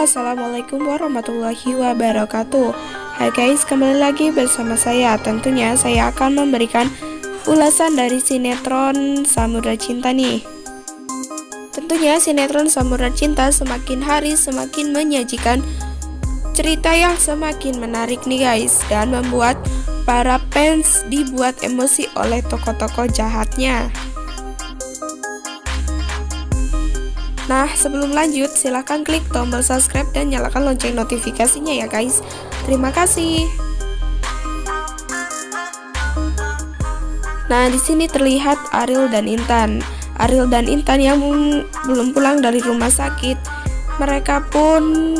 Assalamualaikum warahmatullahi wabarakatuh. Hai guys, kembali lagi bersama saya. Tentunya saya akan memberikan ulasan dari sinetron Samudra Cinta nih. Tentunya sinetron Samudra Cinta semakin hari semakin menyajikan cerita yang semakin menarik nih guys, dan membuat para fans dibuat emosi oleh tokoh-tokoh jahatnya. Nah, sebelum lanjut, silahkan klik tombol subscribe dan nyalakan lonceng notifikasinya ya guys. Terima kasih. Nah, di sini terlihat Ariel dan Intan. Ariel dan Intan yang belum pulang dari rumah sakit. Mereka pun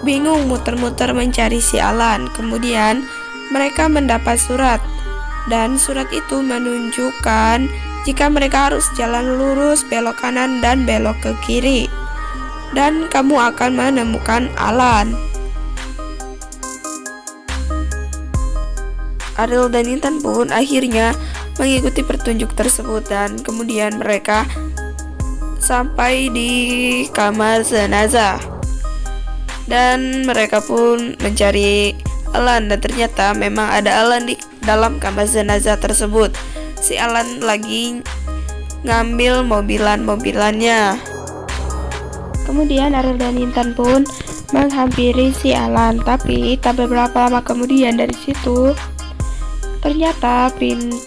bingung muter-muter mencari si Alan. Kemudian mereka mendapat surat, dan surat itu menunjukkan jika mereka harus jalan lurus, belok kanan, dan belok ke kiri, dan kamu akan menemukan Alan. Ariel dan Intan pun akhirnya mengikuti petunjuk tersebut, dan kemudian mereka sampai di kamar jenazah, dan mereka pun mencari Alan, dan ternyata memang ada Alan di dalam kamar jenazah tersebut. Si Alan lagi ngambil mobilannya. Kemudian Ariel dan Intan pun menghampiri si Alan, tapi tak beberapa lama kemudian dari situ ternyata pintu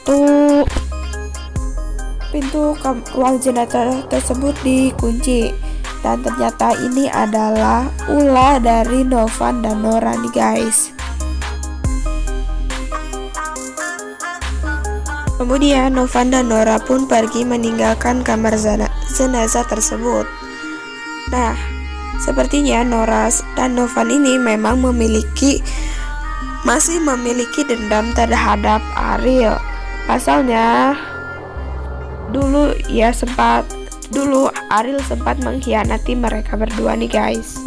ruang jenazah tersebut dikunci, dan ternyata ini adalah ulah dari Novan dan Nora nih guys. Kemudian Novan dan Nora pun pergi meninggalkan kamar jenazah tersebut. Nah, sepertinya Nora dan Novan ini memang masih memiliki dendam terhadap Ariel. Pasalnya dulu Ariel sempat mengkhianati mereka berdua nih guys.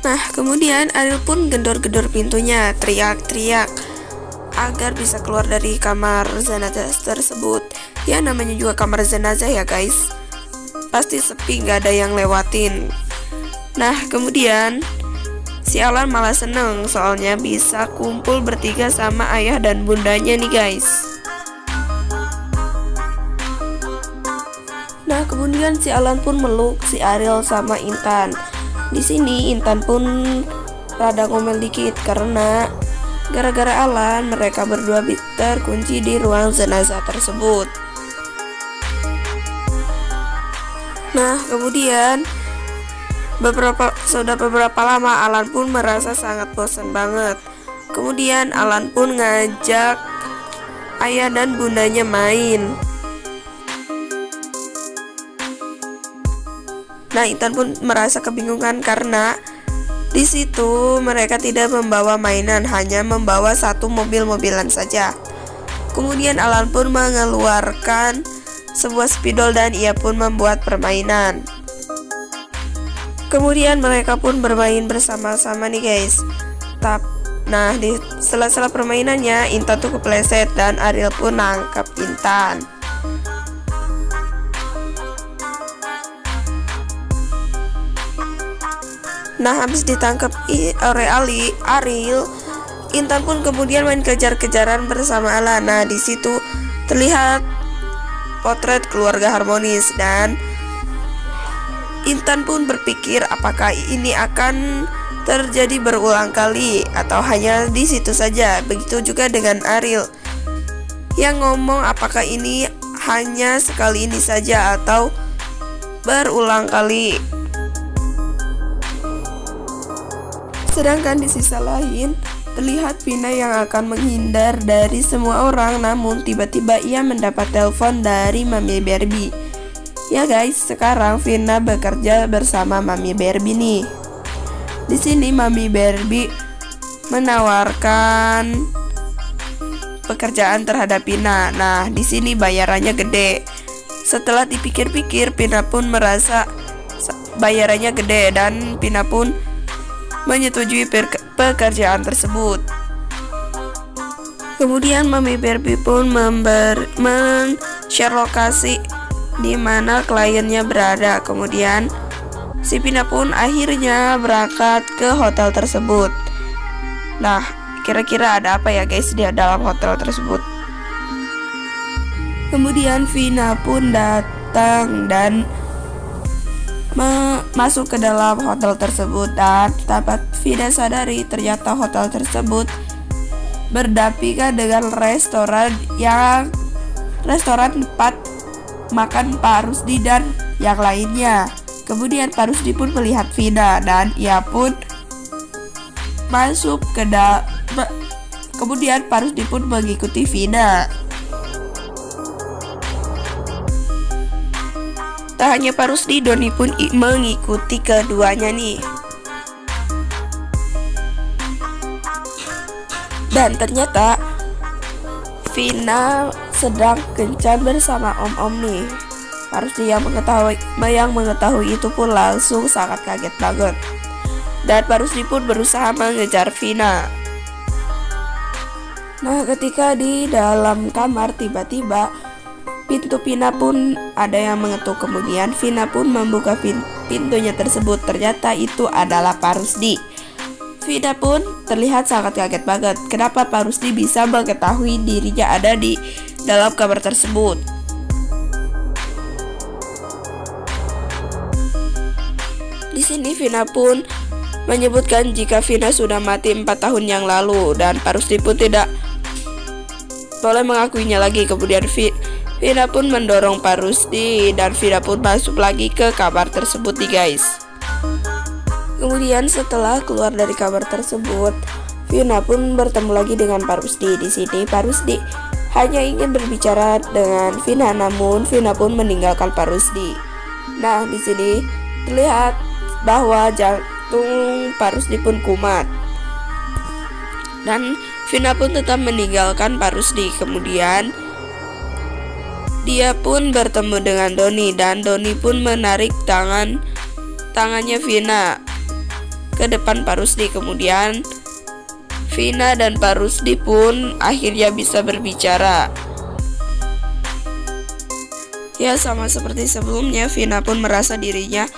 Nah, kemudian Ariel pun gedor-gedor pintunya, teriak-teriak agar bisa keluar dari kamar jenazah tersebut. Ya, namanya juga kamar jenazah ya guys, pasti sepi, gak ada yang lewatin. Nah, kemudian si Alan malah seneng, soalnya bisa kumpul bertiga sama ayah dan bundanya nih guys. Nah, kemudian si Alan pun meluk si Ariel sama Intan. Di sini Intan pun rada ngomel dikit karena gara-gara Alan mereka berdua terkunci di ruang jenazah tersebut. Nah, kemudian sudah beberapa lama Alan pun merasa sangat bosan banget. Kemudian Alan pun ngajak ayah dan bundanya main. Nah, Intan pun merasa kebingungan karena di situ mereka tidak membawa mainan, hanya membawa satu mobil-mobilan saja. Kemudian Alan pun mengeluarkan sebuah spidol dan ia pun membuat permainan. Kemudian mereka pun bermain bersama-sama nih guys. Nah, di sela-sela permainannya Intan tuh kepleset dan Ariel pun nangkap Intan. Nah, habis ditangkap oleh Ariel, Intan pun kemudian main kejar-kejaran bersama Alan. Nah, di situ terlihat potret keluarga harmonis, dan Intan pun berpikir apakah ini akan terjadi berulang kali atau hanya di situ saja. Begitu juga dengan Ariel yang ngomong apakah ini hanya sekali ini saja atau berulang kali. Sedangkan di sisi lain terlihat Vina yang akan menghindar dari semua orang, namun tiba-tiba ia mendapat telepon dari Mami Barbie. Ya guys, sekarang Vina bekerja bersama Mami Barbie nih. Di sini Mami Barbie menawarkan pekerjaan terhadap Vina. Nah, di sini bayarannya gede. Setelah dipikir-pikir, Vina pun merasa bayarannya gede, dan Vina pun menyetujui pekerjaan tersebut. Kemudian Mami Barbie pun men-share lokasi di mana kliennya berada. Kemudian si Vina pun akhirnya berangkat ke hotel tersebut. Nah, kira-kira ada apa ya guys di dalam hotel tersebut? Kemudian Vina pun datang dan masuk ke dalam hotel tersebut, dan dapat Vina sadari ternyata hotel tersebut berdampingan dengan restoran tempat makan Pak Rusdi dan yang lainnya. Kemudian Pak Rusdi pun melihat Vina dan ia pun masuk ke kemudian Pak Rusdi pun mengikuti Vina. Tak hanya Pak Rusdi, Doni pun mengikuti keduanya nih. Dan ternyata Vina sedang kencan bersama om-om nih. Pak Rusdi yang mengetahui itu pun langsung sangat kaget banget. Dan Pak Rusdi pun berusaha mengejar Vina. Nah, ketika di dalam kamar tiba-tiba pintu Vina pun ada yang mengetuk. Kemudian Vina pun membuka pintunya tersebut. Ternyata itu adalah Pak Rusdi. Vina pun terlihat sangat kaget banget. Kenapa Pak Rusdi bisa mengetahui dirinya ada di dalam kamar tersebut? Di sini Vina pun menyebutkan jika Vina sudah mati 4 tahun yang lalu, dan Pak Rusdi pun tidak boleh mengakuinya lagi. Kemudian Vina pun mendorong Pak Rusdi dan Vina pun masuk lagi ke kamar tersebut nih guys. Kemudian setelah keluar dari kamar tersebut, Vina pun bertemu lagi dengan Pak Rusdi. Di sini Pak Rusdi hanya ingin berbicara dengan Vina, namun Vina pun meninggalkan Pak Rusdi. Nah, di sini terlihat bahwa jantung Pak Rusdi pun kumat. Dan Vina pun tetap meninggalkan Pak Rusdi. Kemudian dia pun bertemu dengan Doni, dan Doni pun menarik tangannya Vina ke depan Pak Rusdi. Kemudian Vina dan Pak Rusdi pun akhirnya bisa berbicara. Ya, sama seperti sebelumnya, Vina pun merasa dirinya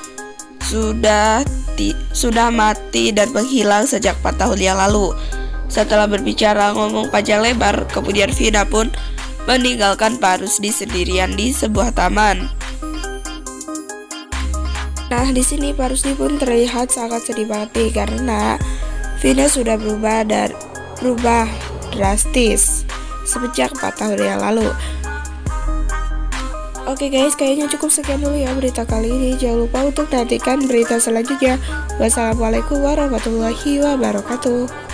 sudah mati dan menghilang sejak 4 tahun yang lalu. Setelah berbicara ngomong panjang lebar, kemudian Vina pun meninggalkan Pak Rusdi sendirian di sebuah taman. Nah, di sini Pak Rusdi pun terlihat sangat sedih banget karena Vina sudah berubah drastis sejak 4 tahun yang lalu. Oke guys, kayaknya cukup sekian dulu ya berita kali ini. Jangan lupa untuk nantikan berita selanjutnya. Wassalamualaikum warahmatullahi wabarakatuh.